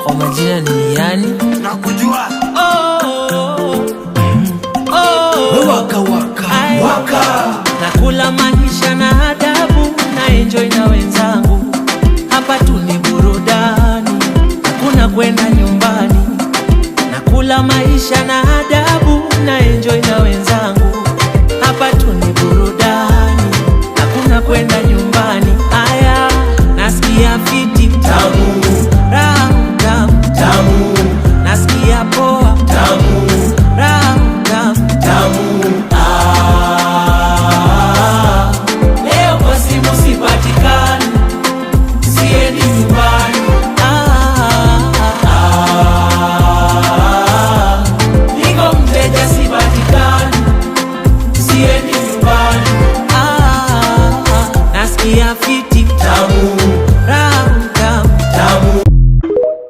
Kwa majina ni yani nakujua. waka waka Waka nakula maisha na adabu na enjoy na wenzangu.